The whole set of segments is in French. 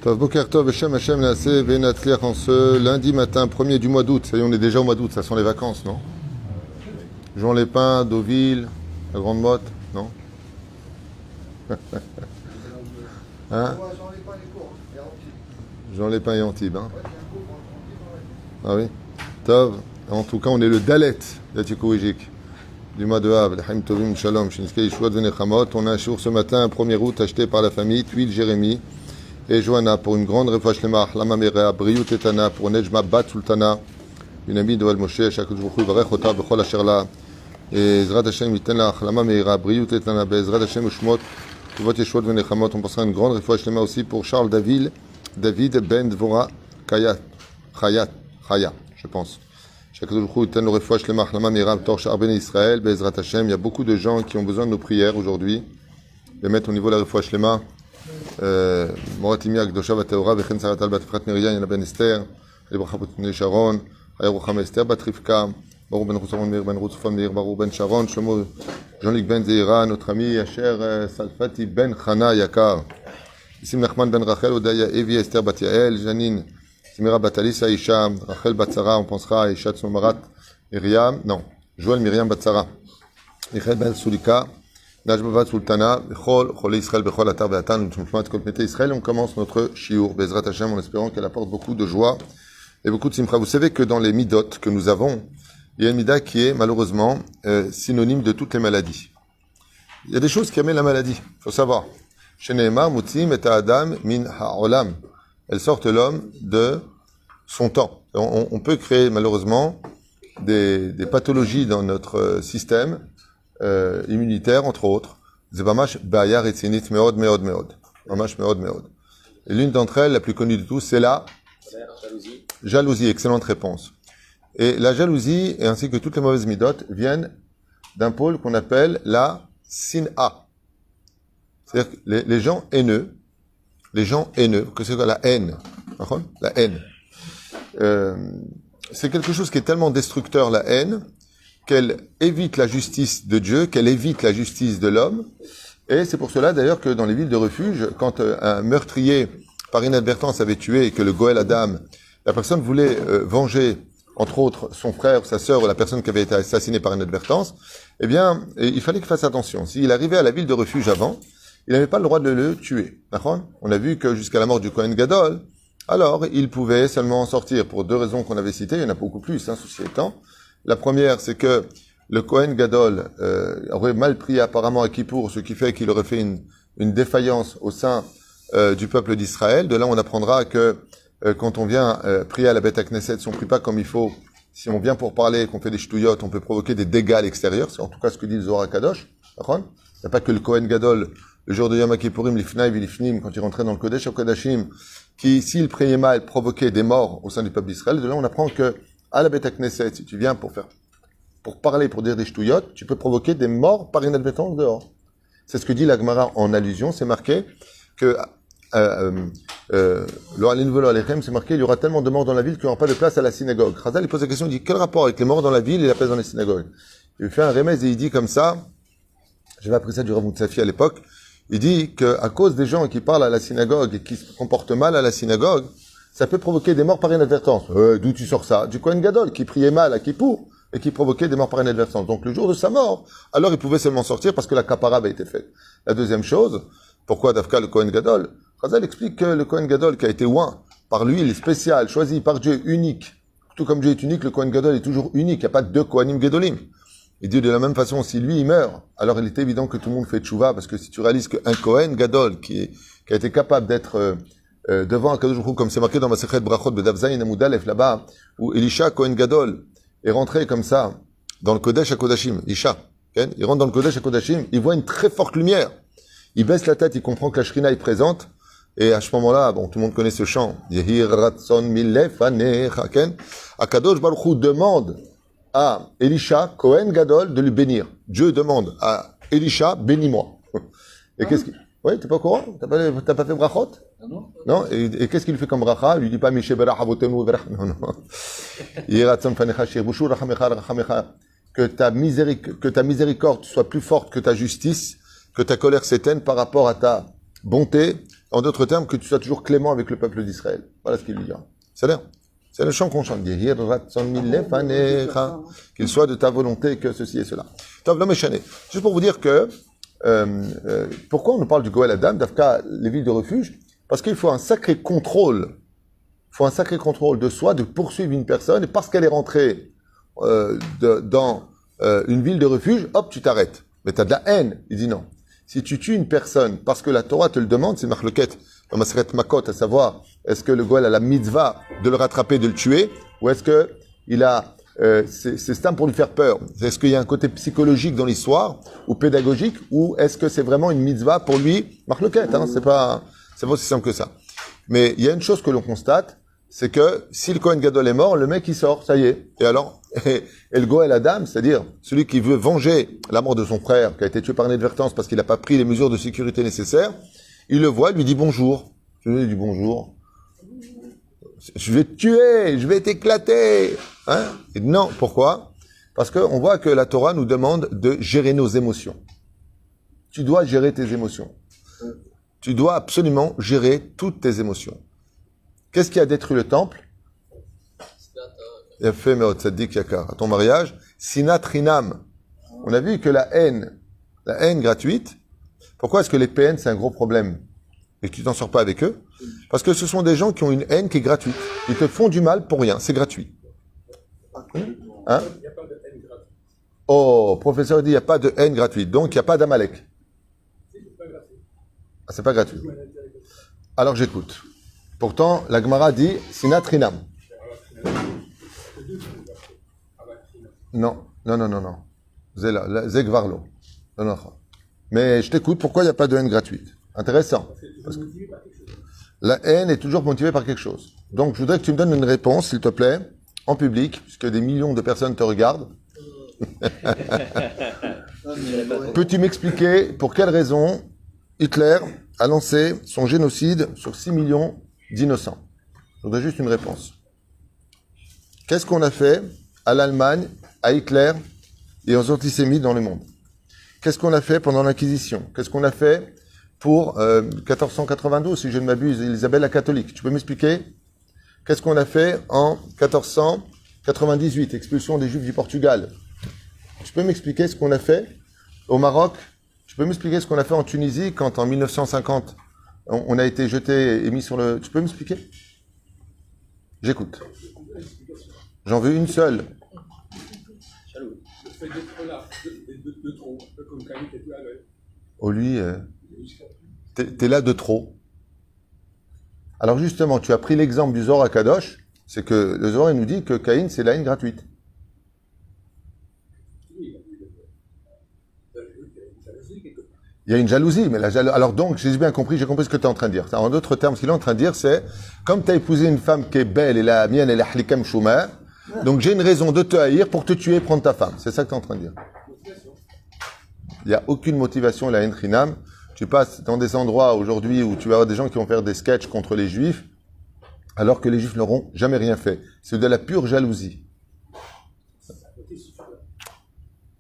Tov Boker Tov, Hashem Naaseh, Venatzliach en ce lundi matin, 1er du mois d'août. Ça y est, on est déjà au mois d'août, ça sent les vacances, non? Jean Lépin, Deauville, la Grande Motte, non? Hein? Jean Lépin et Antibes, hein? Ah oui? Tov, en tout cas, on est le Dalet d'Atikoujik, du mois de Av, L'Haim Tovim Shalom, Shinskei Yishuot Venechamot. On a un jour ce matin, 1er août, acheté par la famille, Tuile Jérémy et Johanna pour une grande refouach lemach, Lama Merea, Briut Etana, pour Nejma Bat Sultana, une amie de Wal Moshe, Shakut Jbouchou, Varech Ota, Bechol Asherla, et Zrat Hashem Yitenach, Lama Meera, Briut Etana, Bezrat Hashem Ushmot, Tuvot Yeshuot Venechamot. On passera une grande refouach lemach aussi pour Charles David Ben Dvora Chaya, je pense. Shakut Jbouchou, Yiten le refouach lemach, Lama Meera, Torch Arbene Israël, Bezrat Hashem. Il y a beaucoup de gens qui ont besoin de nos prières aujourd'hui. Les mettre au niveau de la refouach lemach. Moratimi Akdosha Vateora, Vechen Saratal Batfrat Miriam, Yana Ben Esther, Libracha Botne Sharon, Ayarucham Esther Batrifka, Barou Ben Roussaron Mir Ben Roussofon Mir, Barou Ben Sharon, Shlomo Jean-Luc Ben Zeira, notre ami Asher Salfati Ben Chana Yakar, Isim Nachman Ben Rachel, Odaya Evi Esther Bat Yael, Janine Simira Batalis Aisha, Rachel Batsara, on pensera à Aisha Tsomarat Miriam, non, Joël Miriam Batsara, Michael Ben Sulika, Najbavat Sultana, Bechol, Chole Israël, Bechol Atar Beatan, Nutmutmat Kol Mete Israël. On commence notre shiur, Bezrat Hashem, en espérant qu'elle apporte beaucoup de joie et beaucoup de simcha. Vous savez que dans les midot que nous avons, il y a une mida qui est malheureusement synonyme de toutes les maladies. Il y a des choses qui amènent la maladie, il faut savoir. Sheneemar Mutzim et Adam min ha'olam. Elles sortent l'homme de son temps. On peut créer malheureusement des pathologies dans notre système immunitaire, entre autres. Zebamash Baya Retzinit Meod. Mamash Meod. Et l'une d'entre elles, la plus connue de tous, c'est la jalousie. Excellente réponse. Et la jalousie, et ainsi que toutes les mauvaises midotes, viennent d'un pôle qu'on appelle la sin'a. C'est-à-dire que les gens haineux, que c'est quoi la haine? La haine. C'est quelque chose qui est tellement destructeur, la haine, qu'elle évite la justice de Dieu, qu'elle évite la justice de l'homme. Et c'est pour cela d'ailleurs que dans les villes de refuge, quand un meurtrier par inadvertance avait tué et que le Goël Adam, la personne voulait venger, entre autres, son frère, sa sœur ou la personne qui avait été assassinée par inadvertance, eh bien, il fallait qu'il fasse attention. S'il arrivait à la ville de refuge avant, il n'avait pas le droit de le tuer. D'accord ? On a vu que jusqu'à la mort du Kohen Gadol, alors il pouvait seulement en sortir pour deux raisons qu'on avait citées, il y en a beaucoup plus, ceci étant. La première, c'est que le Kohen Gadol aurait mal pris apparemment à Kippour, ce qui fait qu'il aurait fait une défaillance au sein du peuple d'Israël. De là, on apprendra que quand on vient prier à la Beth Knesset, si on prie pas comme il faut, si on vient pour parler, qu'on fait des ch'touillottes, on peut provoquer des dégâts à l'extérieur. C'est en tout cas ce que dit le Zohar Kadosh. Il n'y a pas que le Kohen Gadol, le jour de Yom Kippourim, l'Ifnaï, l'Ifnim, quand il rentrait dans le Kodesh au Kodashim, qui, s'il priait mal, provoquait des morts au sein du peuple d'Israël. De là, on apprend que à la Beth Knesset, si tu viens pour parler, pour dire des ch'touillottes, tu peux provoquer des morts par inadvertance dehors. C'est ce que dit la Gemara en allusion, c'est marqué que, c'est marqué, il y aura tellement de morts dans la ville qu'il n'y aura pas de place à la synagogue. Chazal, il pose la question, il dit, quel rapport avec les morts dans la ville et la place dans les synagogues? Il fait un remède et il dit comme ça, j'avais appris ça du Rav Moutsafi à l'époque, il dit que à cause des gens qui parlent à la synagogue et qui se comportent mal à la synagogue, ça peut provoquer des morts par inadvertance. D'où tu sors ça? Du Kohen Gadol, qui priait mal à Kippour, et qui provoquait des morts par inadvertance. Donc le jour de sa mort, alors il pouvait seulement sortir parce que la kapara avait été faite. La deuxième chose, pourquoi Dafka le Kohen Gadol? Chazal explique que le Kohen Gadol qui a été oint par l'huile spéciale, choisi par Dieu, unique, tout comme Dieu est unique, le Kohen Gadol est toujours unique, il n'y a pas deux Kohanim Gedolim. Il dit de la même façon, si lui il meurt, alors il est évident que tout le monde fait tchouva, parce que si tu réalises qu'un Kohen Gadol qui a été capable d'être devant Akadosh Baruch Hu, comme c'est marqué dans ma Masechet Brachot Bedav Zayin Amud Aleph là-bas, où Elisha Kohen Gadol est rentré comme ça dans le Kodesh HaKodashim, Elisha, okay? Il rentre dans le Kodesh HaKodashim, il voit une très forte lumière, il baisse la tête, il comprend que la Shrina est présente, et à ce moment-là, bon, tout le monde connaît ce chant, Yehir Ratson Milefanecha, okay? Akadosh Baruch Hu demande à Elisha Kohen Gadol de lui bénir. Dieu demande à Elisha, bénis-moi. Et qu'est-ce qu'il... Oui, t'es pas au courant? T'as pas fait brachot? Non. Et qu'est-ce qu'il fait comme bracha? Il lui dit pas Mishe berach avotenu berach. Non. Que ta miséricorde soit plus forte que ta justice, que ta colère s'éteigne par rapport à ta bonté En d'autres termes, que tu sois toujours clément avec le peuple d'Israël. Voilà ce qu'il lui dira. C'est le chant qu'on chante. Qu'il soit de ta volonté que ceci et cela. Juste pour vous dire que pourquoi on nous parle du Goël Adam, d'Afka, les villes de refuge? Parce qu'il faut un sacré contrôle. Il faut un sacré contrôle de soi, de poursuivre une personne, et parce qu'elle est rentrée dans une ville de refuge, hop, tu t'arrêtes. Mais tu as de la haine. Il dit non. Si tu tues une personne parce que la Torah te le demande, c'est Marloquet, dans Maseret Makot, à savoir, est-ce que le Goël a la mitzvah de le rattraper, de le tuer, ou est-ce que il a c'est stam pour lui faire peur? Est-ce qu'il y a un côté psychologique dans l'histoire, ou pédagogique, ou est-ce que c'est vraiment une mitzvah pour lui? Marloquet, hein, c'est pas aussi simple que ça. Mais il y a une chose que l'on constate, c'est que si le Kohen Gadol est mort, le mec il sort, ça y est. Et alors, et le Goël Adam, c'est-à-dire celui qui veut venger la mort de son frère, qui a été tué par inadvertance parce qu'il n'a pas pris les mesures de sécurité nécessaires, il le voit, lui dit bonjour. Je lui dis bonjour. Je vais te tuer, je vais t'éclater. Hein? Et non, pourquoi? Parce qu'on voit que la Torah nous demande de gérer nos émotions. Tu dois gérer tes émotions. Tu dois absolument gérer toutes tes émotions. Qu'est-ce qui a détruit le temple? Il a fait Tzaddik Yakar. À ton mariage, Sinat Rinam. On a vu que la haine gratuite, pourquoi est-ce que les PN c'est un gros problème et que tu t'en sors pas avec eux? Parce que ce sont des gens qui ont une haine qui est gratuite. Ils te font du mal pour rien, c'est gratuit. Hein? Oh, professeur dit il n'y a pas de haine gratuite, donc il n'y a pas d'Amalek. Ah, c'est pas gratuit. Alors j'écoute. Pourtant, la Gemara dit Sinat Rinam. Non. Zegvarlo. Non. Mais je t'écoute, pourquoi il n'y a pas de haine gratuite? Intéressant. Parce que la haine est toujours motivée par quelque chose. Donc, je voudrais que tu me donnes une réponse, s'il te plaît, en public, puisque des millions de personnes te regardent. Peux-tu m'expliquer pour quelle raison Hitler a lancé son génocide sur 6 millions d'innocents? Je voudrais juste une réponse. Qu'est-ce qu'on a fait à l'Allemagne, à Hitler et aux antisémites dans le monde? Qu'est-ce qu'on a fait pendant l'Inquisition? Qu'est-ce qu'on a fait pour 1492, si je ne m'abuse, Isabelle la catholique? Tu peux m'expliquer? Qu'est-ce qu'on a fait en 1498, expulsion des Juifs du Portugal? Tu peux m'expliquer ce qu'on a fait au Maroc? Tu peux m'expliquer ce qu'on a fait en Tunisie quand en 1950 on a été jeté et mis sur le... Tu peux m'expliquer? J'écoute. J'en veux une seule. Le fait d'être là, de trop, un peu comme Caïn qui était à l'œil. Oh lui, t'es là de trop. Alors justement, tu as pris l'exemple du Zohar à Kadosh, c'est que le Zohar il nous dit que Caïn c'est la haine gratuite. Il y a une jalousie, mais alors donc, j'ai bien compris, j'ai compris ce que tu es en train de dire. En d'autres termes, ce qu'il est en train de dire, c'est, comme tu as épousé une femme qui est belle et la mienne, elle est hlikam chouma, donc j'ai une raison de te haïr pour te tuer et prendre ta femme. C'est ça que tu es en train de dire. Il n'y a aucune motivation, la haine chinam. Tu passes dans des endroits aujourd'hui où tu vas avoir des gens qui vont faire des sketchs contre les juifs, alors que les juifs n'auront jamais rien fait. C'est de la pure jalousie.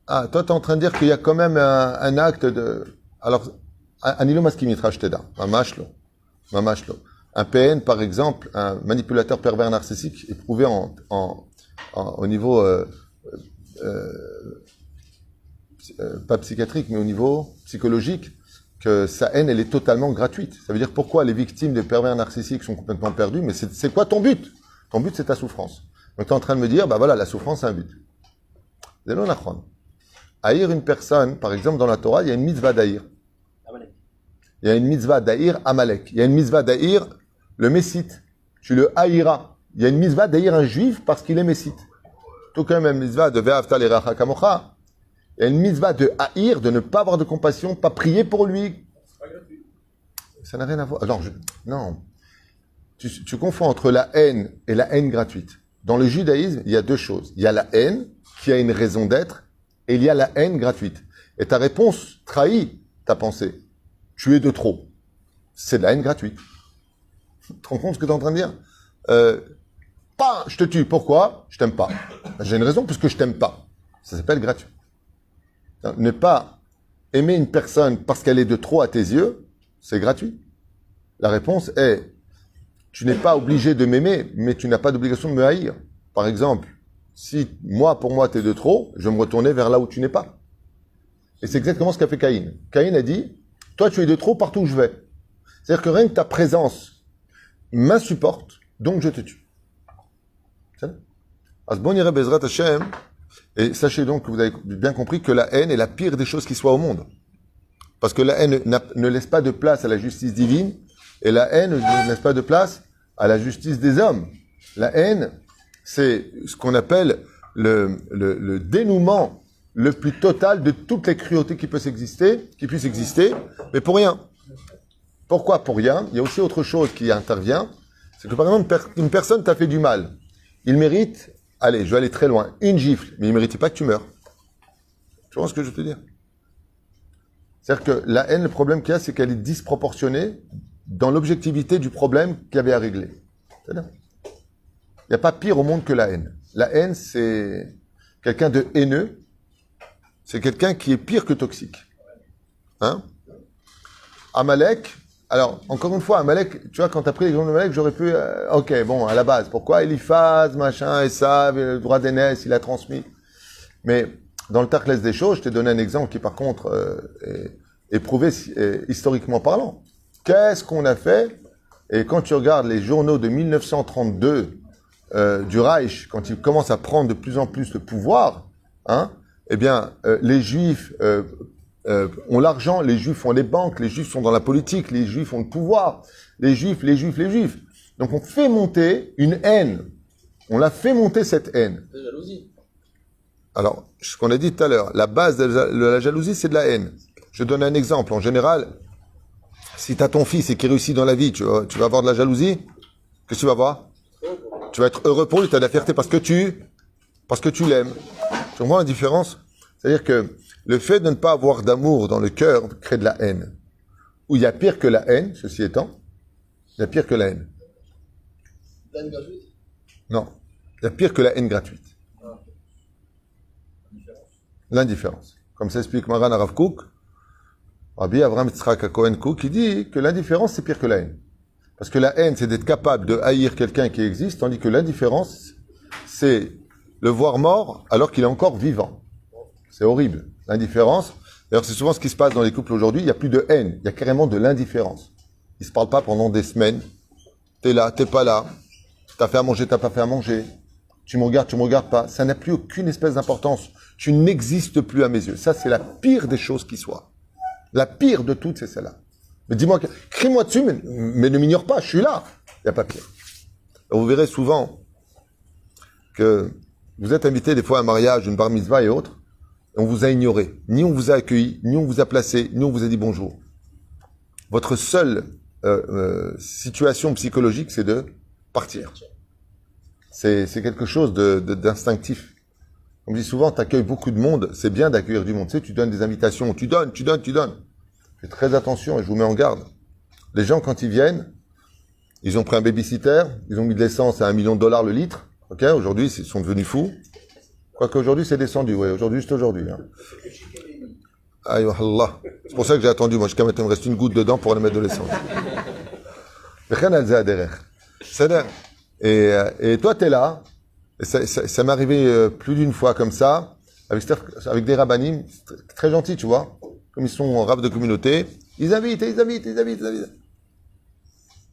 Ah, toi, tu es en train de dire qu'il y a quand même un acte de... Alors, Anilo Maskimitra Shteda, Mamashlo. Un PN, par exemple, un manipulateur pervers narcissique, est prouvé au niveau, pas psychiatrique, mais au niveau psychologique, que sa haine, elle est totalement gratuite. Ça veut dire pourquoi les victimes des pervers narcissiques sont complètement perdues, mais c'est quoi ton but? Ton but, c'est ta souffrance. Donc, tu es en train de me dire, bah voilà, la souffrance, c'est un but. C'est l'onachron. Haïr une personne, par exemple, dans la Torah, il y a une mitzvah d'haïr. Il y a une mitzvah d'haïr Amalek. Il y a une mitzvah d'haïr le Messite. Tu le haïras. Il y a une mitzvah d'haïr un juif parce qu'il est Messite. Tout comme une mitzvah de ve'avta l'iracha kamocha. Il y a une mitzvah de haïr, de ne pas avoir de compassion, pas prier pour lui. Ça n'a rien à voir. Non. Tu confonds entre la haine et la haine gratuite. Dans le judaïsme, il y a deux choses. Il y a la haine qui a une raison d'être. Et il y a la haine gratuite. Et ta réponse trahit ta pensée. Tu es de trop. C'est de la haine gratuite. Tu te rends compte ce que tu es en train de dire? Pas, je te tue. Pourquoi? Je t'aime pas. J'ai une raison puisque je t'aime pas. Ça s'appelle gratuit. Ne pas aimer une personne parce qu'elle est de trop à tes yeux, c'est gratuit. La réponse est, tu n'es pas obligé de m'aimer, mais tu n'as pas d'obligation de me haïr. Par exemple, si pour moi, tu es de trop, je vais me retourner vers là où tu n'es pas. Et c'est exactement ce qu'a fait Caïn. Caïn a dit, toi, tu es de trop partout où je vais. C'est-à-dire que rien que ta présence m'insupporte, donc je te tue. C'est ça? Asbon ira bezrat Hashem. Et sachez donc que vous avez bien compris que la haine est la pire des choses qui soient au monde. Parce que la haine ne laisse pas de place à la justice divine, et la haine ne laisse pas de place à la justice des hommes. La haine, c'est ce qu'on appelle le dénouement le plus total de toutes les cruautés qui puissent exister, mais pour rien. Pourquoi pour rien? Il y a aussi autre chose qui intervient, c'est que par exemple, une personne t'a fait du mal. Il mérite, allez, je vais aller très loin, une gifle, mais il ne mérite pas que tu meurs. Tu vois ce que je veux te dire? C'est-à-dire que la haine, le problème qu'il y a, c'est qu'elle est disproportionnée dans l'objectivité du problème qu'il y avait à régler. C'est-à-dire, il n'y a pas pire au monde que la haine. La haine, c'est quelqu'un de haineux, c'est quelqu'un qui est pire que toxique. Hein? Amalek, alors, encore une fois, Amalek, tu vois, quand tu as pris l'exemple d'Amalek, j'aurais pu, ok, bon, à la base, pourquoi Eliphaz, machin, Esav, le droit d'aînesse, il a transmis. Mais dans le Tachlès des choses, je t'ai donné un exemple qui, par contre, est prouvé historiquement parlant. Qu'est-ce qu'on a fait? Et quand tu regardes les journaux de 1932 du Reich, quand ils commencent à prendre de plus en plus le pouvoir, hein, eh bien, les Juifs ont l'argent, les Juifs ont les banques, les Juifs sont dans la politique, les Juifs ont le pouvoir, les Juifs. Donc on fait monter une haine. On l'a fait monter cette haine. De jalousie. Alors, ce qu'on a dit tout à l'heure, la base de la jalousie, c'est de la haine. Je donne un exemple. En général, si tu as ton fils et qu'il réussit dans la vie, tu vas avoir de la jalousie. Qu'est-ce que tu vas avoir? Tu vas être heureux pour lui, tu as de la fierté parce que tu l'aimes. Tu comprends la différence? C'est-à-dire que le fait de ne pas avoir d'amour dans le cœur crée de la haine. Ou il y a pire que la haine, ceci étant, il y a pire que la haine. La haine gratuite? Non, il y a pire que la haine gratuite. L'indifférence. Comme ça explique Maran Arav Kook, Rabbi Avraham Yitzhak Cohen Kook, qui dit que l'indifférence c'est pire que la haine. Parce que la haine c'est d'être capable de haïr quelqu'un qui existe, tandis que l'indifférence c'est le voir mort alors qu'il est encore vivant. C'est horrible. L'indifférence, d'ailleurs c'est souvent ce qui se passe dans les couples aujourd'hui, il n'y a plus de haine, il y a carrément de l'indifférence. Ils ne se parlent pas pendant des semaines. T'es là, t'es pas là, t'as fait à manger, t'as pas fait à manger, tu me regardes pas. Ça n'a plus aucune espèce d'importance. Tu n'existes plus à mes yeux. Ça c'est la pire des choses qui soient. La pire de toutes c'est celle-là. Mais dis-moi, crie-moi dessus, mais ne m'ignore pas, je suis là. Il n'y a pas pire. Alors, vous verrez souvent que vous êtes invité des fois à un mariage, une bar mitzvah et autres, et on vous a ignoré. Ni on vous a accueilli, ni on vous a placé, ni on vous a dit bonjour. Votre seule situation psychologique, c'est de partir. C'est quelque chose d'instinctif. On me dit souvent, tu accueilles beaucoup de monde, c'est bien d'accueillir du monde. Tu sais, tu donnes des invitations, tu donnes. Faites très attention et je vous mets en garde. Les gens, quand ils viennent, ils ont pris un babysitter, ils ont mis de l'essence à $1 million le litre. Ok, aujourd'hui, ils sont devenus fous. Quoique aujourd'hui, c'est descendu. Ouais, aujourd'hui, juste aujourd'hui. Hein. Aïe, Allah. C'est pour ça que j'ai attendu. Moi, jusqu'à maintenant, il me reste une goutte dedans pour aller mettre de l'essence. Et toi, t'es là. Et ça m'est arrivé plus d'une fois comme ça, avec des rabbinim, très gentils, tu vois. Comme ils sont rabbins de communauté, ils invitent.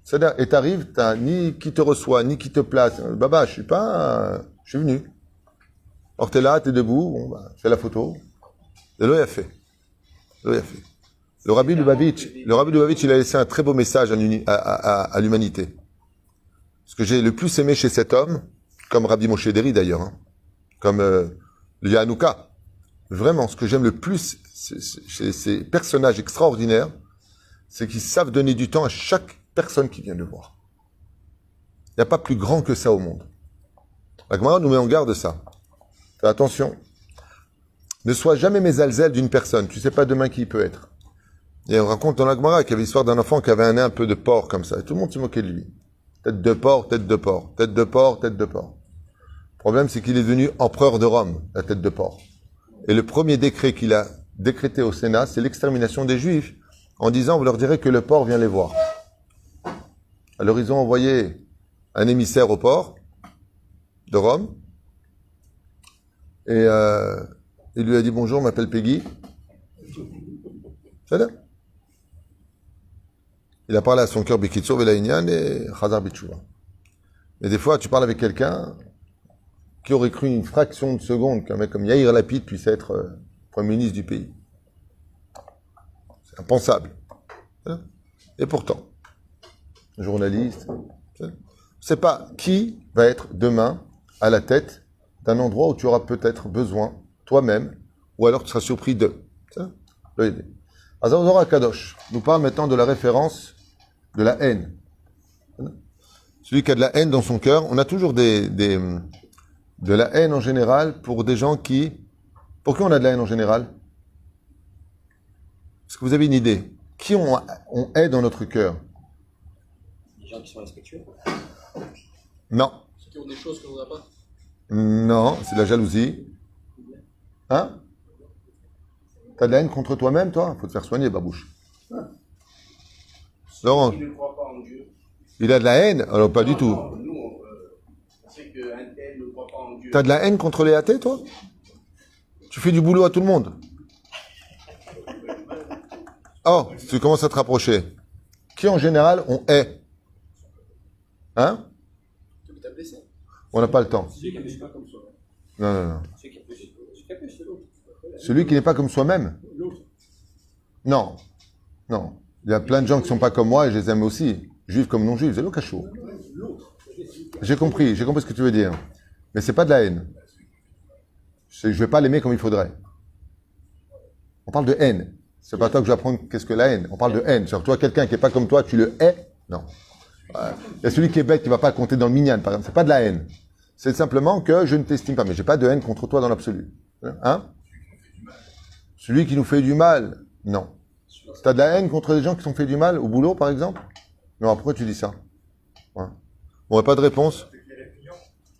C'est-à-dire, et t'arrives, t'as ni qui te reçoit, ni qui te place. Baba, je suis venu. Alors t'es là, t'es debout, bon, bah, fais la photo. Et l'eau a fait. Le Rabbi Lubavitch, il a laissé un très beau message à l'humanité. Ce que j'ai le plus aimé chez cet homme, comme Rabbi Moshe Deri d'ailleurs, hein, comme le Hanouka, vraiment, ce que j'aime le plus chez ces personnages extraordinaires, c'est qu'ils savent donner du temps à chaque personne qui vient le voir. Il n'y a pas plus grand que ça au monde. La Gemara nous met en garde de ça. Fais attention. Ne sois jamais mésalzel d'une personne. Tu ne sais pas demain qui il peut être. Et on raconte dans la Gemara qu'il y avait l'histoire d'un enfant qui avait un nez un peu de porc comme ça. Et tout le monde se moquait de lui. Tête de porc. Le problème, c'est qu'il est devenu empereur de Rome, la tête de porc. Et le premier décret qu'il a décrété au Sénat, c'est l'extermination des Juifs, en disant, vous leur direz que le porc vient les voir. Alors ils ont envoyé un émissaire au port de Rome et il lui a dit bonjour, je m'appelle Peggy. C'est là. Il a parlé à son cœur Bekitsur Velaïnian et Khazar Bitchouva. Mais des fois, tu parles avec quelqu'un qui aurait cru une fraction de seconde qu'un mec comme Yair Lapid puisse être Premier ministre du pays. C'est impensable. Et pourtant, journaliste, je ne sais pas qui va être demain à la tête d'un endroit où tu auras peut-être besoin, toi-même, ou alors tu seras surpris d'eux. Azazora Kadosh nous parle maintenant de la référence de la haine. Celui qui a de la haine dans son cœur, on a toujours de la haine en général pour des gens qui... Pour qui on a de la haine en général? Est-ce que vous avez une idée? Qui on hait dans notre cœur? Les gens qui sont respectueux. Non. Ceux qui ont des choses qu'on n'a pas. Non, c'est de la jalousie. Hein? T'as de la haine contre toi-même, toi? Faut te faire soigner, babouche. Laurent, Il ne croit pas en Dieu. il a de la haine? Alors pas du tout. Non, nous, on sait qu'un tel ne croit pas en Dieu. T'as de la haine contre les athées, toi? Tu fais du boulot à tout le monde. Oh, tu commences à te rapprocher. Qui en général on hait? Hein? Celui qui t'a blessé. On n'a pas le temps. Celui qui n'est pas comme soi. Non, non, non. Celui qui a péché, c'est l'autre. Celui qui n'est pas comme soi-même? L'autre. Non. Non. Il y a plein de gens qui ne sont pas comme moi et je les aime aussi. Juifs comme non-juifs. C'est le cachot. J'ai compris ce que tu veux dire. Mais c'est pas de la haine. Je vais pas l'aimer comme il faudrait. On parle de haine. C'est pas toi que je vais apprendre qu'est-ce que la haine. On parle de haine. Sur toi, quelqu'un qui est pas comme toi, tu le hais? Non. Il y a celui qui est bête qui va pas compter dans le minyan, par exemple. C'est pas de la haine. C'est simplement que je ne t'estime pas. Mais j'ai pas de haine contre toi dans l'absolu. Hein? Celui qui nous fait du mal? Non. T'as de la haine contre des gens qui sont fait du mal au boulot, par exemple? Non, pourquoi tu dis ça? Ouais. Bon, pas de réponse.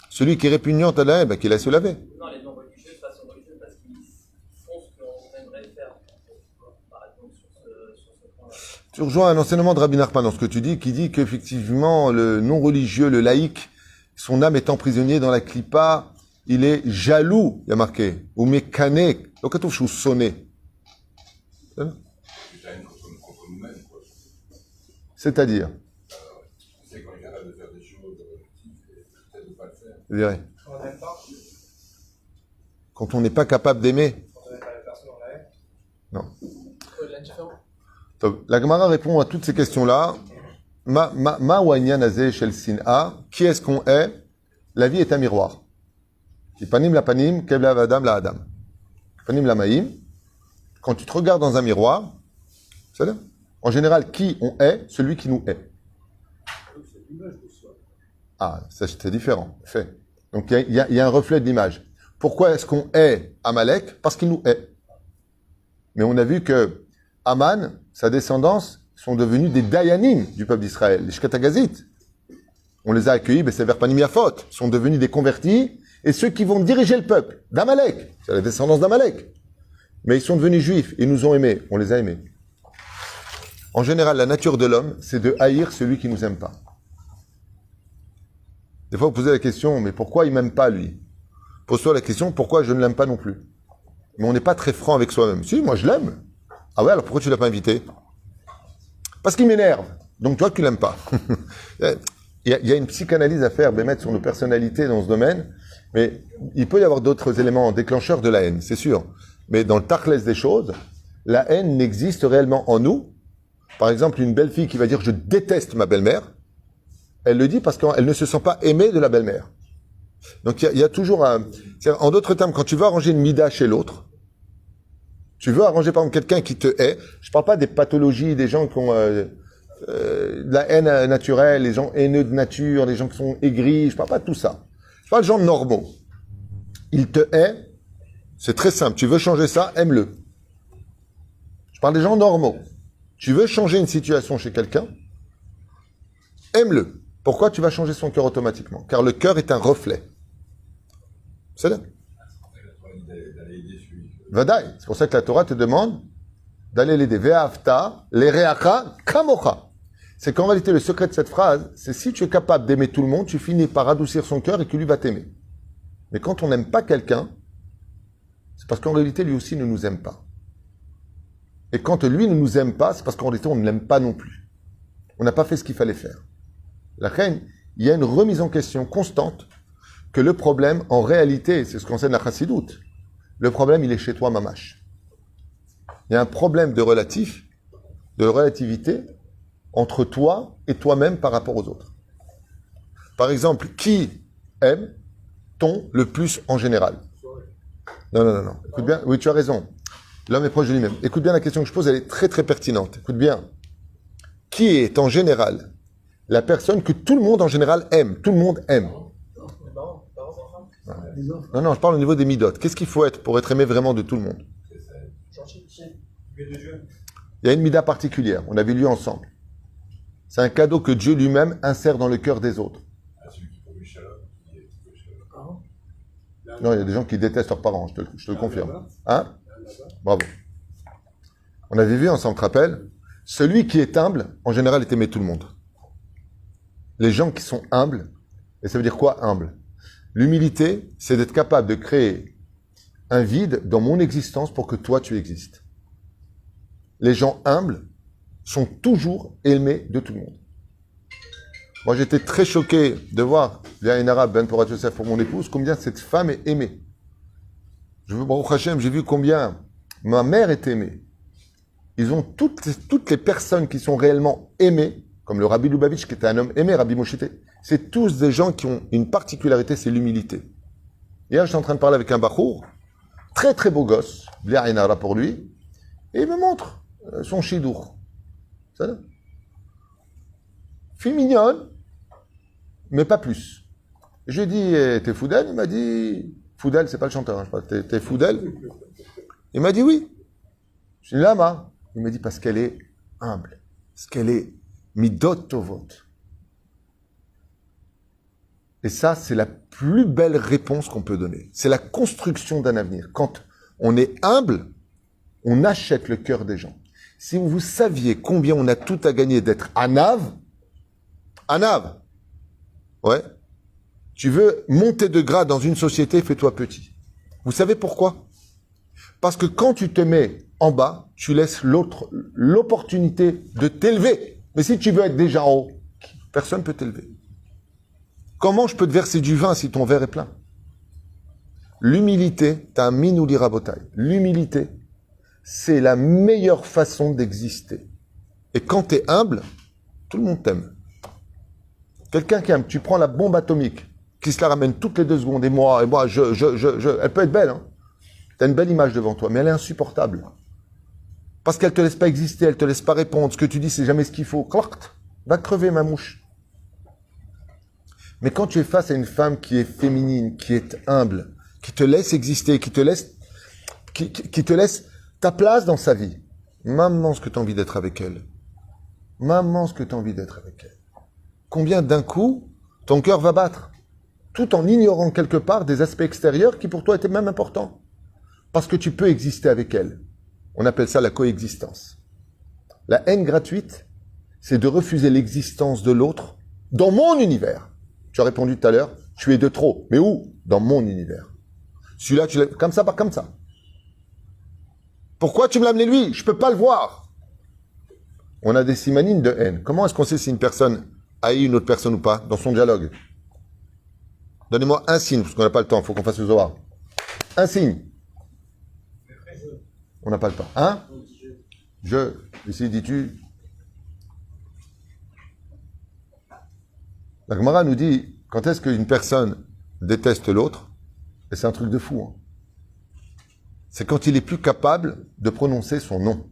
Celui qui est répugnant, t'as de la haine, bah, qu'il laisse se laver. Non, les non-religieux, de façon religieuse, parce qu'ils font ce qu'on aimerait faire. Par exemple, sur ce point-là. Tu rejoins un enseignement de Rabbi Nachman dans ce que tu dis, qui dit qu'effectivement, le non-religieux, le laïc, son âme étant prisonnier dans la clipa, il est jaloux, il y a marqué, ou mécané, donc à ou sonné. C'est-à-dire, On sait qu'on est capable de faire des choses, peut-être de ne pas le faire. je dirais, On n'aime pas. quand on n'est pas capable d'aimer. On n'aime pas la personne, on la hait. Ouais, l'indifférent. Donc, la Gemara répond à toutes ces questions-là. Ma wanyan azeh shel sin'a, qui est-ce qu'on est? La vie est un miroir. Panim la panim, kebla vadam la adam. Panim la maïm. Quand tu te regardes dans un miroir, c'est là. En général, qui on est? Celui qui nous est. Ah, ça c'est différent. Fait. Donc il y a un reflet de l'image. Pourquoi est-ce qu'on est Amalek? Parce qu'il nous est. Mais on a vu que Aman, sa descendance, sont devenus des Dayanim du peuple d'Israël, les Shkatagazites. On les a accueillis, mais c'est vers Panim Yafot, sont devenus des convertis, et ceux qui vont diriger le peuple, d'Amalek. C'est la descendance d'Amalek. Mais ils sont devenus juifs, ils nous ont aimés, on les a aimés. En général, la nature de l'homme, c'est de haïr celui qui nous aime pas. Des fois, vous posez la question, mais pourquoi il m'aime pas, lui? Pose-toi la question, pourquoi je ne l'aime pas non plus? Mais on n'est pas très franc avec soi-même. Si, moi je l'aime. Ah ouais, alors pourquoi tu l'as pas invité? Parce qu'il m'énerve. Donc toi, tu l'aimes pas. Il y a une psychanalyse à faire, Bémet, sur nos personnalités dans ce domaine, mais il peut y avoir d'autres éléments déclencheurs de la haine, c'est sûr. Mais dans le tachlès des choses, la haine n'existe réellement en nous. Par exemple, une belle fille qui va dire « je déteste ma belle-mère », elle le dit parce qu'elle ne se sent pas aimée de la belle-mère. Donc il y a toujours un... En d'autres termes, quand tu veux arranger une mida chez l'autre, tu veux arranger par exemple quelqu'un qui te hait, je parle pas des pathologies, des gens qui ont de la haine naturelle, les gens haineux de nature, les gens qui sont aigris, je parle pas de tout ça. Je parle de gens normaux. Il te hait, c'est très simple, tu veux changer ça, aime-le. Je parle des gens normaux. Tu veux changer une situation chez quelqu'un, aime-le. Pourquoi? Tu vas changer son cœur automatiquement? Car le cœur est un reflet. C'est là. Vadaï. C'est pour ça que la Torah te demande d'aller l'aider. Ve'afta, l'ereacha, kamocha. c'est qu'en réalité, le secret de cette phrase, c'est si tu es capable d'aimer tout le monde, tu finis par adoucir son cœur et que lui va t'aimer. Mais quand on n'aime pas quelqu'un, c'est parce qu'en réalité, lui aussi ne nous aime pas. Et quand lui ne nous aime pas, c'est parce qu'en réalité, on ne l'aime pas non plus. On n'a pas fait ce qu'il fallait faire. La reine, il y a une remise en question constante que le problème, en réalité, c'est ce qu'enseigne la chassidoute, le problème, il est chez toi, mamache. Il y a un problème de relativité entre toi et toi-même par rapport aux autres. Par exemple, qui aime-t-on le plus en général? Non. Écoute bien. Oui, tu as raison. L'homme est proche de lui-même. Écoute bien la question que je pose, elle est très très pertinente. Écoute bien. Qui est en général la personne que tout le monde en général aime? Tout le monde aime. Non, je parle au niveau des midotes. Qu'est-ce qu'il faut être pour être aimé vraiment de tout le monde? Il y a une mida particulière. On avait lu ensemble. C'est un cadeau que Dieu lui-même insère dans le cœur des autres. Celui qui produit shalom, qui est shalom. Non, il y a des gens qui détestent leurs parents, je te le confirme. Hein? Bravo. On avait vu ensemble, tu te rappelles? Celui qui est humble, en général, est aimé tout le monde. Les gens qui sont humbles, et ça veut dire quoi, humble? L'humilité, c'est d'être capable de créer un vide dans mon existence pour que toi, tu existes. Les gens humbles sont toujours aimés de tout le monde. Moi, j'étais très choqué de voir, il y a une arabe, Ben Porat Yosef, pour mon épouse, combien cette femme est aimée. Baruch Hashem, j'ai vu combien ma mère est aimée. Ils ont toutes les personnes qui sont réellement aimées, comme le Rabbi Lubavitch, qui était un homme aimé, Rabbi Moshite, c'est tous des gens qui ont une particularité, c'est l'humilité. Hier, j'étais en train de parler avec un bachour, très très beau gosse, Blia Inara pour lui, et il me montre son chidour. Ça, fille mignonne, mais pas plus. Je lui ai dit, t'es Foudel? Il m'a dit, Foudel, c'est pas le chanteur, hein, je sais pas, t'es Foudel? Il m'a dit oui. Je lui ai dit, Lama. Il m'a dit, parce qu'elle est humble, parce qu'elle est midot tovot. Et ça, c'est la plus belle réponse qu'on peut donner. C'est la construction d'un avenir. Quand on est humble, on achète le cœur des gens. Si vous saviez combien on a tout à gagner d'être Anav, ouais, tu veux monter de grade dans une société, fais-toi petit. Vous savez pourquoi? Parce que quand tu te mets en bas, tu laisses l'autre l'opportunité de t'élever. Mais si tu veux être déjà en haut, personne ne peut t'élever. Comment je peux te verser du vin si ton verre est plein? L'humilité, t'as un minouli rabotai. L'humilité, c'est la meilleure façon d'exister. Et quand tu es humble, tout le monde t'aime. Quelqu'un qui aime, tu prends la bombe atomique, qui se la ramène toutes les 2 secondes, et moi, elle peut être belle, hein. Tu as une belle image devant toi, mais elle est insupportable. Parce qu'elle te laisse pas exister, elle te laisse pas répondre. Ce que tu dis, c'est jamais ce qu'il faut. Va crever, ma mouche. Mais quand tu es face à une femme qui est féminine, qui est humble, qui te laisse exister, qui te laisse ta place dans sa vie, maman, ce que tu as envie d'être avec elle. Maman, ce que tu as envie d'être avec elle. Combien d'un coup, ton cœur va battre, tout en ignorant quelque part des aspects extérieurs qui pour toi étaient même importants. Parce que tu peux exister avec elle. On appelle ça la coexistence. La haine gratuite, c'est de refuser l'existence de l'autre dans mon univers. Tu as répondu tout à l'heure, tu es de trop. Mais où? Dans mon univers. Celui-là, tu l'as comme ça, par comme ça. Pourquoi tu me l'as amené lui? Je peux pas le voir. On a des simanines de haine. Comment est-ce qu'on sait si une personne haït une autre personne ou pas dans son dialogue? Donnez-moi un signe, parce qu'on n'a pas le temps, il faut qu'on fasse le Zohar. Un signe. On n'a pas le temps. Hein? Je. Ici, dis-tu. La Gemara nous dit, quand est-ce qu'une personne déteste l'autre? Et c'est un truc de fou. Hein. C'est quand il est plus capable de prononcer son nom.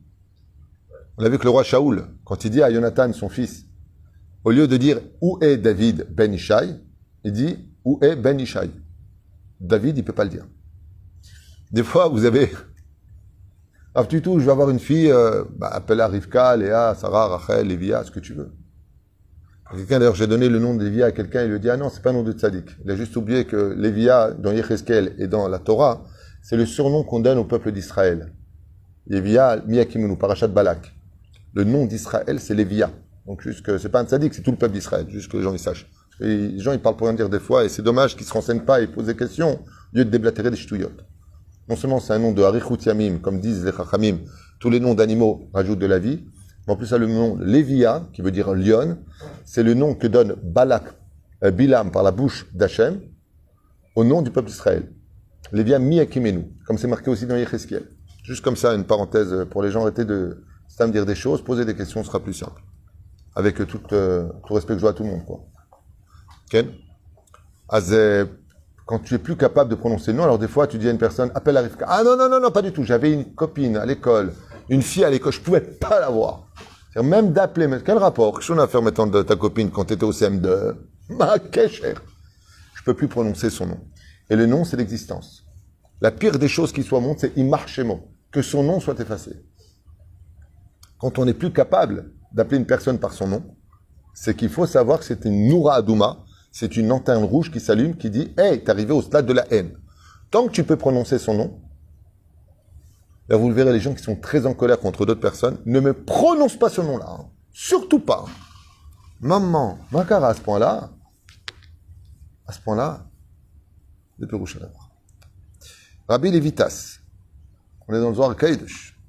On a vu que le roi Shaoul, quand il dit à Jonathan, son fils, au lieu de dire « Où est David ben Ishai ?» il dit « Où est ben Ishai ?» David, il ne peut pas le dire. Des fois, vous avez... Ah, tu tout, je vais avoir une fille, appelle-la Rivka, Léa, Sarah, Rachel, Lévia, ce que tu veux. Quelqu'un, d'ailleurs, j'ai donné le nom de Lévia à quelqu'un, il lui dit, ah non, c'est pas un nom de tzaddik. Il a juste oublié que Lévia, dans Yecheskel et dans la Torah, c'est le surnom qu'on donne au peuple d'Israël. Lévia, Miyakimunu, Parashat Balak. Le nom d'Israël, c'est Lévia. Donc juste que c'est pas un tzaddik, c'est tout le peuple d'Israël, juste que les gens ils sachent. Et les gens ils parlent pour rien dire des fois, et c'est dommage qu'ils se renseignent pas et posent des questions, au lieu de déblatérer des ch'touillottes. Non seulement c'est un nom de Harichut Yamim, comme disent les Chachamim, tous les noms d'animaux rajoutent de la vie, mais en plus ça le nom de Lévia, qui veut dire lion, c'est le nom que donne Bilam par la bouche d'Hachem, au nom du peuple d'Israël. Lévia mi-akimenu, comme c'est marqué aussi dans Yechesquiel. Juste comme ça, une parenthèse pour les gens, arrêtez de me dire des choses, poser des questions, ce sera plus simple. Avec tout respect que je dois à tout le monde, quoi. Ken? Quand tu es plus capable de prononcer le nom, alors des fois tu dis à une personne, appelle Arifka. Ah non, pas du tout. J'avais une copine à l'école, une fille à l'école, je pouvais pas la voir. C'est-à-dire même d'appeler, mais quel rapport? Qu'est-ce qu'on a à faire maintenant de ta copine quand tu étais au CM2? Ma kécher. Je peux plus prononcer son nom. Et le nom, c'est l'existence. La pire des choses qui soient mondes, c'est Imarchemo, que son nom soit effacé. Quand on n'est plus capable d'appeler une personne par son nom, c'est qu'il faut savoir que c'est une Noura Adouma, c'est une lanterne rouge qui s'allume, qui dit « Hey, t'es arrivé au stade de la haine ». Tant que tu peux prononcer son nom, là vous le verrez, les gens qui sont très en colère contre d'autres personnes, ne me prononcent pas ce nom-là. Hein. Surtout pas. Maman, Makara, à ce point-là, les Pérouches à l'avoir. Rabbi Levitas, on est dans le Zohar Kaidush.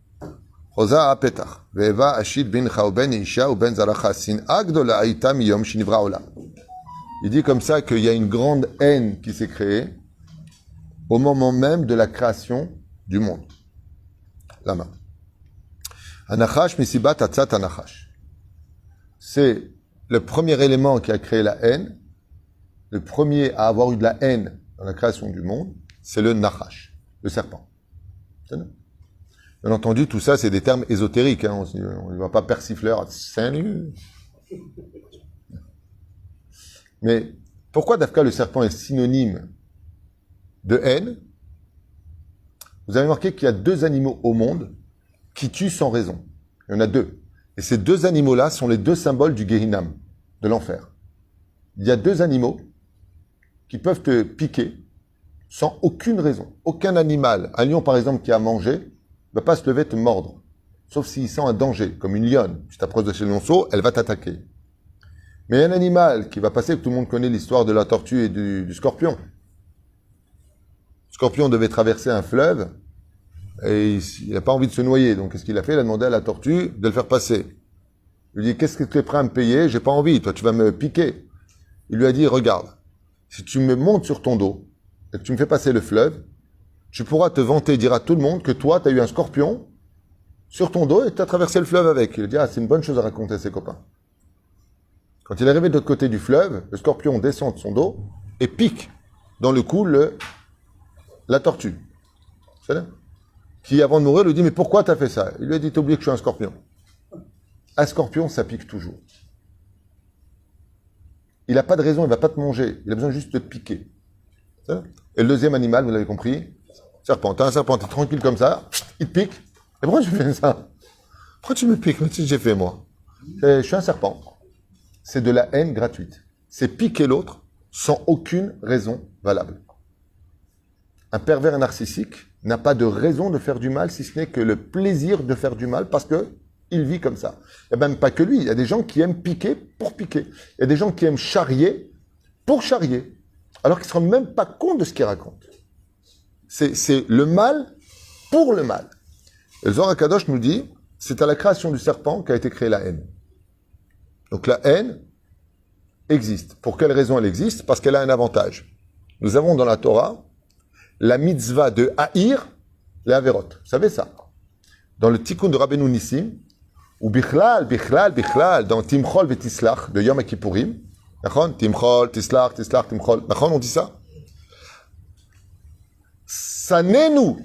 Chosa apetach, ve'eva ashid bin chaoben isha ou ben zaracha sin agdola aita miyom shinivra olam. Il dit comme ça qu'il y a une grande haine qui s'est créée au moment même de la création du monde. Lama. Anachash misibat atzat anachash. C'est le premier élément qui a créé la haine, le premier à avoir eu de la haine dans la création du monde, c'est le nachash, le serpent. C'est ça. Bien entendu, tout ça, c'est des termes ésotériques. Hein. On ne va pas persifleur. Salut. Mais pourquoi Dafka le serpent est synonyme de haine? Vous avez remarqué qu'il y a 2 animaux au monde qui tuent sans raison. Il y en a 2. Et ces 2 animaux-là sont les 2 symboles du Gehinam, de l'enfer. Il y a 2 animaux qui peuvent te piquer sans aucune raison. Aucun animal, un lion par exemple qui a mangé, ne va pas se lever et te mordre. Sauf s'il sent un danger, comme une lionne. Tu t'approches de chez le lionceau, elle va t'attaquer. Mais un animal qui va passer, que tout le monde connaît l'histoire de la tortue et du scorpion. Le scorpion devait traverser un fleuve et il n'a pas envie de se noyer. Donc qu'est-ce qu'il a fait? Il a demandé à la tortue de le faire passer. Il lui dit, qu'est-ce que tu es prêt à me payer? J'ai pas envie, toi tu vas me piquer. Il lui a dit, regarde, si tu me montes sur ton dos et que tu me fais passer le fleuve, tu pourras te vanter, dire à tout le monde que toi, tu as eu un scorpion sur ton dos et tu as traversé le fleuve avec. Il dit, ah, c'est une bonne chose à raconter à ses copains. Quand il est arrivé de l'autre côté du fleuve, le scorpion descend de son dos et pique dans le cou la tortue. C'est là. Qui, avant de mourir, lui dit, mais pourquoi tu as fait ça? Il lui a dit, t'as oublié que je suis un scorpion. Un scorpion, ça pique toujours. Il n'a pas de raison, il ne va pas te manger. Il a besoin juste de te piquer. Et le deuxième animal, vous l'avez compris, serpent. T'as un serpent, t'es tranquille comme ça, il te pique. Et pourquoi tu fais ça? Pourquoi tu me piques? Qu'est-ce que j'ai fait, moi? Je suis un serpent. C'est de la haine gratuite. C'est piquer l'autre sans aucune raison valable. Un pervers narcissique n'a pas de raison de faire du mal, si ce n'est que le plaisir de faire du mal, parce que il vit comme ça. Il n'y a même pas que lui. Il y a des gens qui aiment piquer pour piquer. Il y a des gens qui aiment charrier pour charrier. Alors qu'ils ne se rendent même pas compte de ce qu'ils racontent. C'est le mal pour le mal. Et le Zohar HaKadosh nous dit, c'est à la création du serpent qu'a été créée la haine. Donc la haine existe. Pour quelle raison elle existe? Parce qu'elle a un avantage. Nous avons dans la Torah la mitzvah de haïr les averot. Vous savez ça? Dans le Tikkun de Rabbeinu Nissim, ou bichlal, dans Timchol et Tislach de Yom Kippourim, Timchol, Tislach, Timchol, on dit ça? Sanenu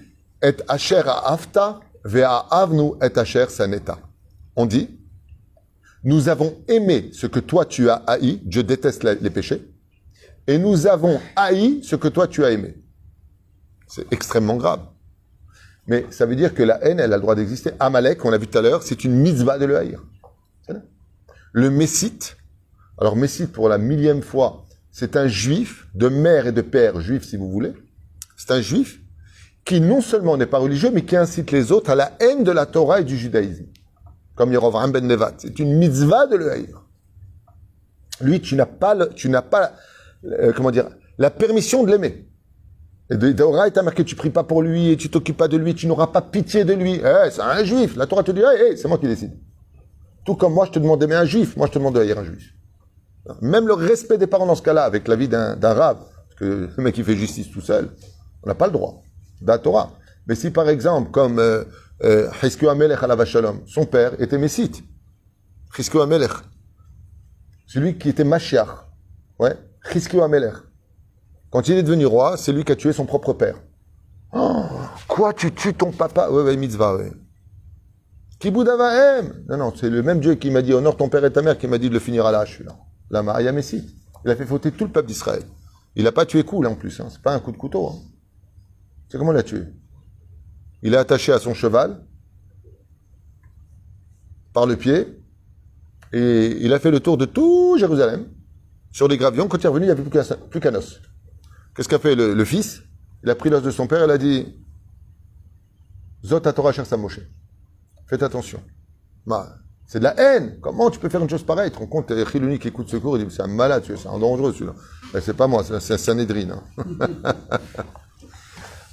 et asher ha'afta ve'a'avnu et asher saneta. On dit, nous avons aimé ce que toi tu as haï, Dieu déteste les péchés, et nous avons haï ce que toi tu as aimé. C'est extrêmement grave. Mais ça veut dire que la haine, elle a le droit d'exister. Amalek, on l'a vu tout à l'heure, c'est une mitzvah de le haïr. Le Messite, alors Messite pour la 1000e fois, c'est un juif, de mère et de père juif si vous voulez. C'est un juif qui non seulement n'est pas religieux, mais qui incite les autres à la haine de la Torah et du judaïsme. comme Yerovam ben Nevat. C'est une mitzvah de le haïr. Lui, tu n'as pas, comment dire, la permission de l'aimer. Et Deora est marqué, tu pries pas pour lui et tu t'occupes pas de lui, tu n'auras pas pitié de lui. C'est un juif. La Torah te dit, c'est moi qui décide. Tout comme moi, je te demande d'aimer un juif, moi je te demande de haïr un juif. Même le respect des parents dans ce cas-là, avec l'avis d'un rave, parce que le mec qui fait justice tout seul, on n'a pas le droit. Da Torah. Mais si par exemple, comme Hiskio Amelech alav Shalom, son père était Messite. Hiskio Amelech. Celui qui était Mashiach. Ouais. Hiskio Amelech. Quand il est devenu roi, c'est lui qui a tué son propre père. Oh, quoi, tu tues ton papa? Ouais, mitzvah, ouais. Kibud avahem. Non, c'est le même Dieu qui m'a dit honore ton père et ta mère qui m'a dit de le finir à la hache, là. La Maria Messi. Il a fait fauter tout le peuple d'Israël. Il n'a pas tué coup, là, en plus. Hein. C'est pas un coup de couteau. Hein. C'est comment il l'a tué? Il est attaché à son cheval par le pied et il a fait le tour de tout Jérusalem sur les gravions. Quand il est revenu, il n'y avait plus qu'un os. Qu'est-ce qu'a fait le fils? Il a pris l'os de son père et il a dit Zot Torah cher Moshe. Faites attention. C'est de la haine. Comment tu peux faire une chose pareille? Tu te rends compte, Chiloni qui écoute secours, il dit c'est un malade, c'est un dangereux celui-là. Ben, c'est pas moi, c'est un Sanhedrin. Hein.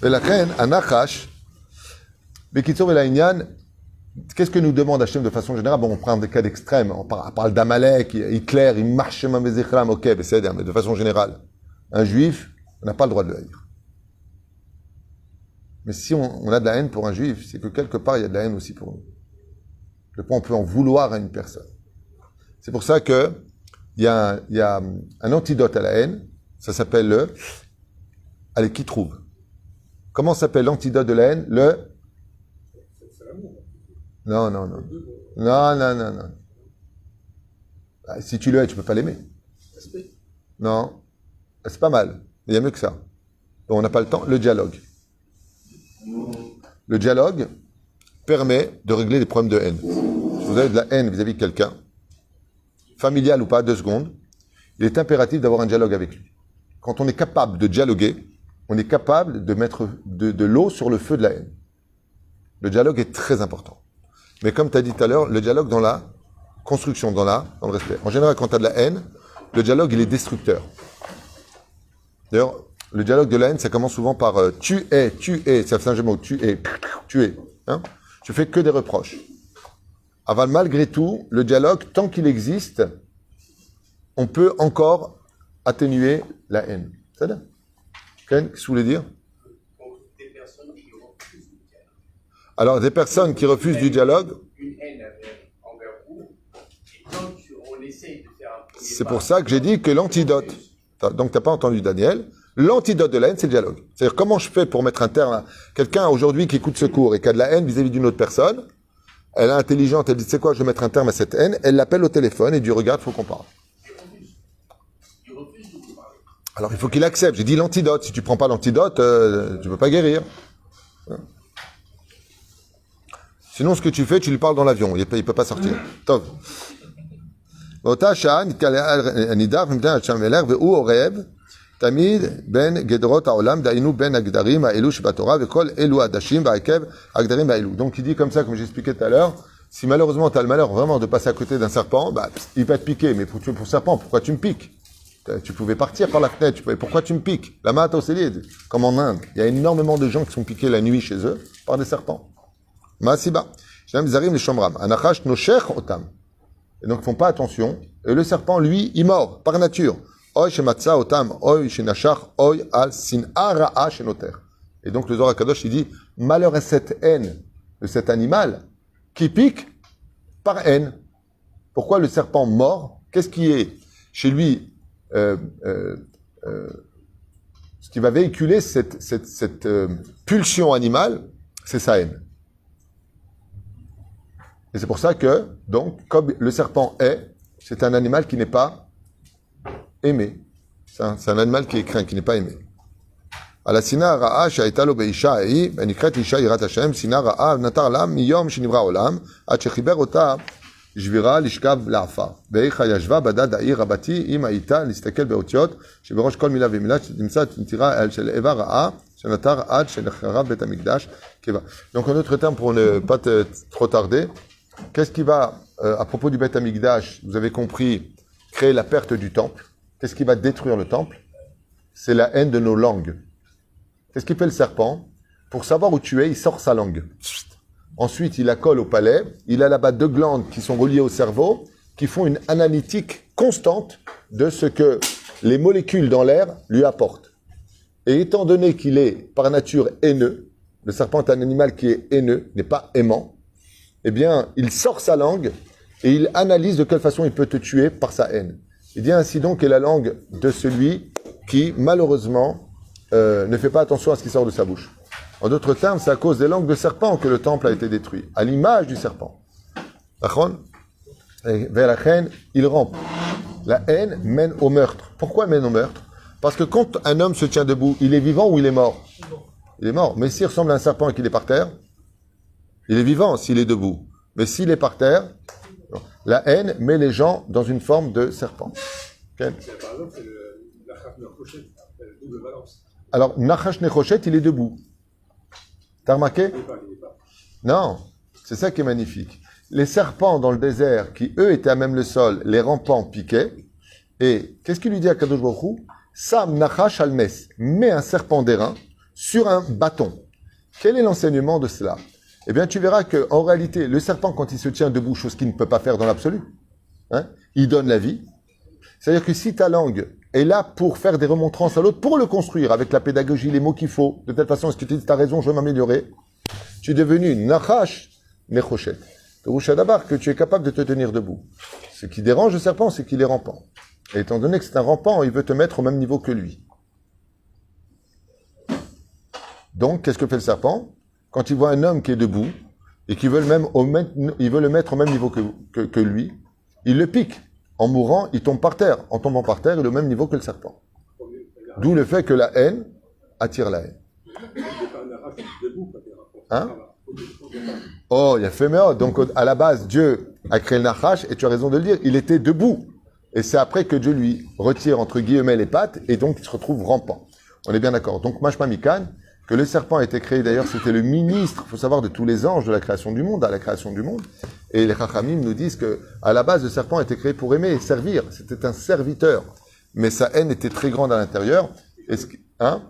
Mais la haine, un Nachash, mais Kitsour et la Inyan, qu'est-ce que nous demande Hachem de façon générale? Bon, on prend des cas d'extrême. On parle d'Amalek, Hitler, il marche chez Mamezechram, ok, mais de façon générale. Un juif, on n'a pas le droit de le haïr. Mais si on a de la haine pour un juif, c'est que quelque part, il y a de la haine aussi pour nous. Le point, on peut en vouloir à une personne. C'est pour ça que il y a un antidote à la haine, ça s'appelle allez, qui trouve? Comment s'appelle l'antidote de la haine? Non. Bah, si tu le hais, tu peux pas l'aimer. Non. C'est pas mal. Il y a mieux que ça. Donc, on n'a pas le temps. Le dialogue. Le dialogue permet de régler des problèmes de haine. Si vous avez de la haine vis-à-vis de quelqu'un, familial ou pas, 2 secondes, il est impératif d'avoir un dialogue avec lui. Quand on est capable de dialoguer, on est capable de mettre de l'eau sur le feu de la haine. Le dialogue est très important. Mais comme tu as dit tout à l'heure, le dialogue dans la construction, dans le respect. En général, quand tu as de la haine, le dialogue, il est destructeur. D'ailleurs, le dialogue de la haine, ça commence souvent par tu es, ça fait un jeu de mots, tu es. Hein? Tu fais que des reproches. Aval, malgré tout, le dialogue, tant qu'il existe, on peut encore atténuer la haine. C'est ça? Ken, qu'est-ce que vous voulez dire? Des personnes qui refusent du dialogue. Alors, des personnes qui refusent du dialogue. Une haine envers vous, et quand on essaye de faire un premier C'est pas, pour ça que j'ai dit que l'antidote. Donc, tu n'as pas entendu Daniel. L'antidote de la haine, c'est le dialogue. C'est-à-dire, comment je fais pour mettre un terme à quelqu'un aujourd'hui qui écoute secours et qui a de la haine vis-à-vis d'une autre personne? Elle est intelligente, elle dit, tu sais quoi, je vais mettre un terme à cette haine. Elle l'appelle au téléphone et dit, regarde, il faut qu'on parle. il refuse de vous parler. Alors, il faut qu'il accepte. J'ai dit l'antidote. Si tu prends pas l'antidote, tu ne peux pas guérir. Sinon, ce que tu fais, tu lui parles dans l'avion. Il ne peut pas sortir. Tov. באותה שעה נתקלע הנידף מפני השם מלך והוא עורב תמיד בין גדרות העולם, דהיינו בין הגדרים האלו שבתורה וכל אלו הדשים והעקב הגדרים האלו. Donc il dit comme ça, comme j'expliquais tout à l'heure, si malheureusement tu as le malheur vraiment de passer à côté d'un serpent, bah, il va te piquer. Mais pour le serpent, pourquoi tu me piques? Tu pouvais partir par la fenêtre, pourquoi tu me piques? La mato c'est comme en Inde. Il y a énormément de gens qui sont piqués la nuit chez eux par des serpents. Masiba. Shem zarim le shomram. Anachash noshech otam. Et donc, ils font pas attention. Et le serpent, lui, il mord, par nature. Oy shematza otam, oy shenachach, oy al sin'a ra'a shenoter. Et donc, le Zohar HaKadosh, il dit, malheur à cette haine de cet animal qui pique par haine. Pourquoi le serpent mord? Qu'est-ce qui est chez lui, ce qui va véhiculer cette pulsion animale, c'est sa haine. Et c'est pour ça que, donc, comme le serpent est, c'est un animal qui n'est pas aimé. C'est un animal qui est craint, qui n'est pas aimé. על השנאה הרעה שהייתה לו באישה ההיא, ונקראת אישה יראת השם, שנאה רעה נטר לה מיום שנברא העולם, עד שחיבר אותה שבירה לשכב לעפר. ואיכה ישבה בדד העיר רבתי, עם האיתה להסתכל באותיות, שבראש כל מילה ומילה שתמצא נטירה של איבה רעה, שנטר עד שנחרב בית המקדש קיבה. Donc un autre terme pour ne pas trop tarder, qu'est-ce qui va, à propos du Beth Amikdash, vous avez compris, créer la perte du temple? Qu'est-ce qui va détruire le temple? C'est la haine de nos langues. Qu'est-ce qu'il fait le serpent? Pour savoir où tu es, il sort sa langue. Ensuite, il la colle au palais. Il a là-bas 2 glandes qui sont reliées au cerveau, qui font une analytique constante de ce que les molécules dans l'air lui apportent. Et étant donné qu'il est par nature haineux, le serpent est un animal qui est haineux, n'est pas aimant, eh bien, il sort sa langue et il analyse de quelle façon il peut te tuer par sa haine. Il dit ainsi donc est la langue de celui qui, malheureusement, ne fait pas attention à ce qui sort de sa bouche. En d'autres termes, c'est à cause des langues de serpent que le temple a été détruit, à l'image du serpent. Vers la haine, il rampe. La haine mène au meurtre. Pourquoi elle mène au meurtre? Parce que quand un homme se tient debout, il est vivant ou il est mort? Il est mort. Mais s'il ressemble à un serpent et qu'il est par terre, il est vivant s'il est debout. Mais s'il est par terre, la haine met les gens dans une forme de serpent. Okay? Par exemple, c'est la Khaf Nerchochet, la double valence. Alors, Nachash Nechochet, il est debout. T'as remarqué? Non, c'est ça qui est magnifique. Les serpents dans le désert, qui eux étaient à même le sol, les rampants piquaient. Et qu'est-ce qu'il lui dit à Kadosh Baruch Hu? Sam Nachash al Nes, mets un serpent d'airain sur un bâton. Quel est l'enseignement de cela? Eh bien, tu verras que en réalité, le serpent, quand il se tient debout, chose qu'il ne peut pas faire dans l'absolu, hein, il donne la vie. C'est-à-dire que si ta langue est là pour faire des remontrances à l'autre, pour le construire avec la pédagogie, les mots qu'il faut, de telle façon, est-ce que tu dis, t'as raison, je veux m'améliorer, tu es devenu Nachash Nechochet. D'abord que tu es capable de te tenir debout. Ce qui dérange le serpent, c'est qu'il est rampant. Et étant donné que c'est un rampant, il veut te mettre au même niveau que lui. Donc, qu'est-ce que fait le serpent? Quand il voit un homme qui est debout, et qu'il veut le mettre au même niveau que lui, il le pique. En mourant, il tombe par terre. En tombant par terre, il est au même niveau que le serpent. D'où le fait que la haine attire la haine. Hein? Oh, il a fait méo. Donc, à la base, Dieu a créé le Nachash, et tu as raison de le dire, il était debout. Et c'est après que Dieu lui retire, entre guillemets, les pattes, et donc il se retrouve rampant. On est bien d'accord. Donc, Mashma Mikan, que le serpent a été créé, d'ailleurs, c'était le ministre, il faut savoir, de tous les anges de la création du monde, à la création du monde. Et les Chachamim nous disent que, à la base, le serpent a été créé pour aimer et servir. C'était un serviteur. Mais sa haine était très grande à l'intérieur. Hein?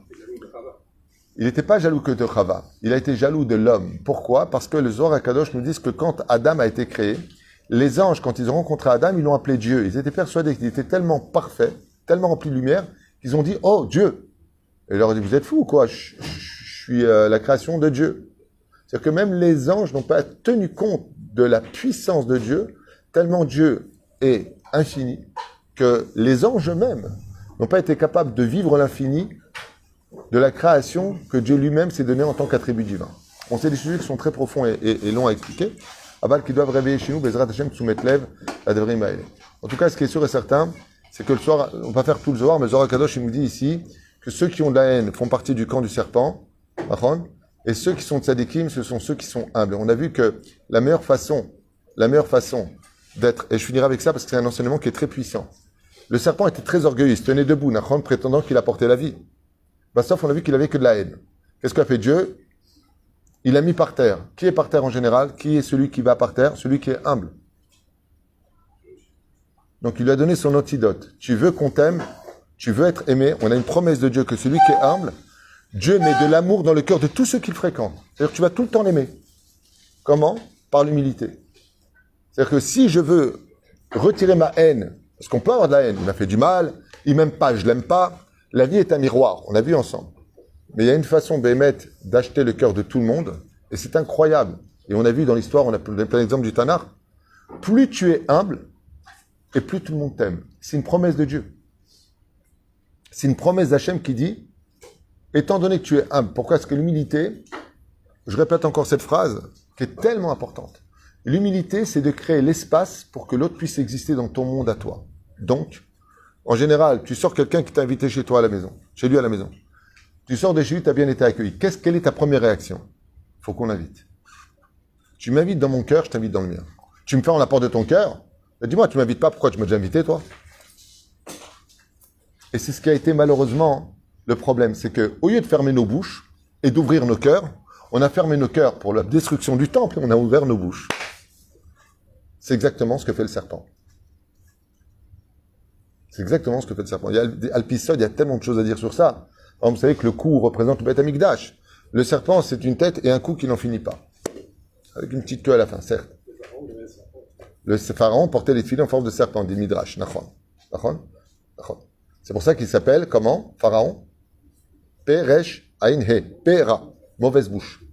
Il n'était pas jaloux que de Chava. Il a été jaloux de l'homme. Pourquoi? Parce que le Zohar HaKadosh nous dit que quand Adam a été créé, les anges, quand ils ont rencontré Adam, ils l'ont appelé Dieu. Ils étaient persuadés qu'il était tellement parfait, tellement rempli de lumière, qu'ils ont dit, oh, Dieu. Et il leur a dit, vous êtes fous ou quoi? Je suis la création de Dieu. C'est-à-dire que même les anges n'ont pas tenu compte de la puissance de Dieu, tellement Dieu est infini, que les anges eux-mêmes n'ont pas été capables de vivre l'infini de la création que Dieu lui-même s'est donné en tant qu'attribut divin. On sait des sujets qui sont très profonds et longs à expliquer, aval qui doivent réveiller chez nous, Bezrat Hashem Tzumet Lev, la Devrim Maël. En tout cas, ce qui est sûr et certain, c'est que le soir, on va faire tout le Zohar, mais le Zohar Kadosh, il nous dit ici que ceux qui ont de la haine font partie du camp du serpent, et ceux qui sont tzadikim, ce sont ceux qui sont humbles. On a vu que la meilleure façon d'être, et je finirai avec ça parce que c'est un enseignement qui est très puissant. Le serpent était très orgueilleux, il se tenait debout, Nachon, prétendant qu'il apportait la vie. Sauf on a vu qu'il avait que de la haine. Qu'est-ce qu'a fait Dieu? Il l'a mis par terre. Qui est par terre en général? Qui est celui qui va par terre? Celui qui est humble. Donc il lui a donné son antidote. Tu veux qu'on t'aime? Tu veux être aimé? On a une promesse de Dieu que celui qui est humble, Dieu met de l'amour dans le cœur de tous ceux qu'il fréquente. C'est-à-dire que tu vas tout le temps l'aimer. Comment? Par l'humilité. C'est-à-dire que si je veux retirer ma haine, parce qu'on peut avoir de la haine, il m'a fait du mal, il m'aime pas, je l'aime pas, la vie est un miroir, on l'a vu ensemble. Mais il y a une façon d'émettre, d'acheter le cœur de tout le monde, et c'est incroyable. Et on a vu dans l'histoire, on a plein d'exemples du Tanakh, plus tu es humble, et plus tout le monde t'aime. C'est une promesse de Dieu. C'est une promesse d'Hachem qui dit, étant donné que tu es humble, pourquoi est-ce que l'humilité, je répète encore cette phrase, qui est tellement importante. L'humilité, c'est de créer l'espace pour que l'autre puisse exister dans ton monde à toi. Donc, en général, tu sors quelqu'un qui t'a invité chez toi à la maison, chez lui à la maison. Tu sors de chez lui, tu as bien été accueilli. Quelle est ta première réaction? Faut qu'on l'invite. Tu m'invites dans mon cœur, je t'invite dans le mien. Tu me fais en la porte de ton cœur, dis-moi, tu m'invites pas, pourquoi tu m'as déjà invité, toi? Et c'est ce qui a été malheureusement le problème, c'est que au lieu de fermer nos bouches et d'ouvrir nos cœurs, on a fermé nos cœurs pour la destruction du temple et on a ouvert nos bouches. C'est exactement ce que fait le serpent. C'est exactement ce que fait le serpent. Il y a Alpisod, il y a tellement de choses à dire sur ça. Alors, vous savez que le cou représente le Beth Amikdash. Le serpent, c'est une tête et un cou qui n'en finit pas. Avec une petite queue à la fin, certes. Le pharaon portait les filets en forme de serpent, dit Midrash. Nachon. C'est pour ça qu'il s'appelle, comment? Pharaon? Peresh Ain He. Pera. Mauvaise bouche.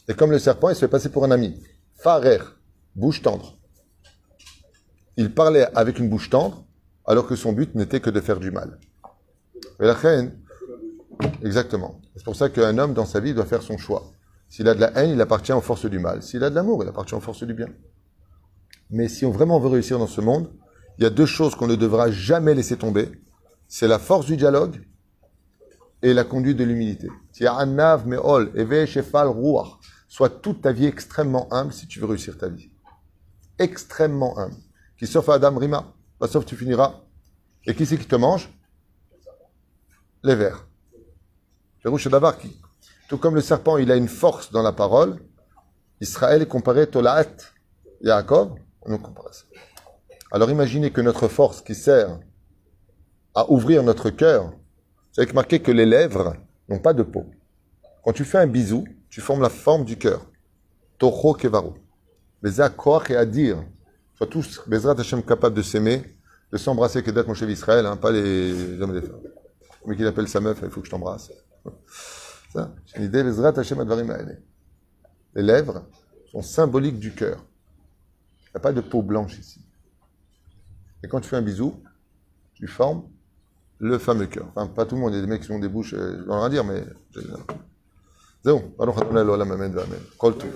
Et comme le serpent, il se fait passer pour un ami. Farer. Bouche tendre. Il parlait avec une bouche tendre, alors que son but n'était que de faire du mal. Et la haine, exactement. C'est pour ça qu'un homme, dans sa vie, doit faire son choix. S'il a de la haine, il appartient aux forces du mal. S'il a de l'amour, il appartient aux forces du bien. Mais si on vraiment veut réussir dans ce monde, il y a deux choses qu'on ne devra jamais laisser tomber. C'est la force du dialogue et la conduite de l'humilité. Sois toute ta vie extrêmement humble si tu veux réussir ta vie. Extrêmement humble. Qui sauf Adam Rima, sauf tu finiras. Et qui c'est qui te mange? Les vers. Tout comme le serpent, il a une force dans la parole, Israël est comparé Tolaat Yaakov, on nous compare ça. Alors imaginez que notre force qui sert à ouvrir notre cœur, c'est avec marqué que les lèvres n'ont pas de peau. Quand tu fais un bisou, tu formes la forme du cœur. Toho Kevaru. Mais à croire et à dire, sois tous, Bezrat Hashem, capables de s'aimer, de s'embrasser, que d'être mon chef Israël, pas les hommes et les femmes. Mais qu'il appelle sa meuf, il faut que je t'embrasse. Ça, c'est une idée, Bezrat Hashem Advarim Haele. Les lèvres sont symboliques du cœur. Il n'y a pas de peau blanche ici. Et quand tu fais un bisou, tu formes le fameux cœur. Enfin, pas tout le monde, il y a des mecs qui ont des bouches, je vais rien dire, mais... Zéro. Baruch Adonai l'olam, amen, amen. Kol tov.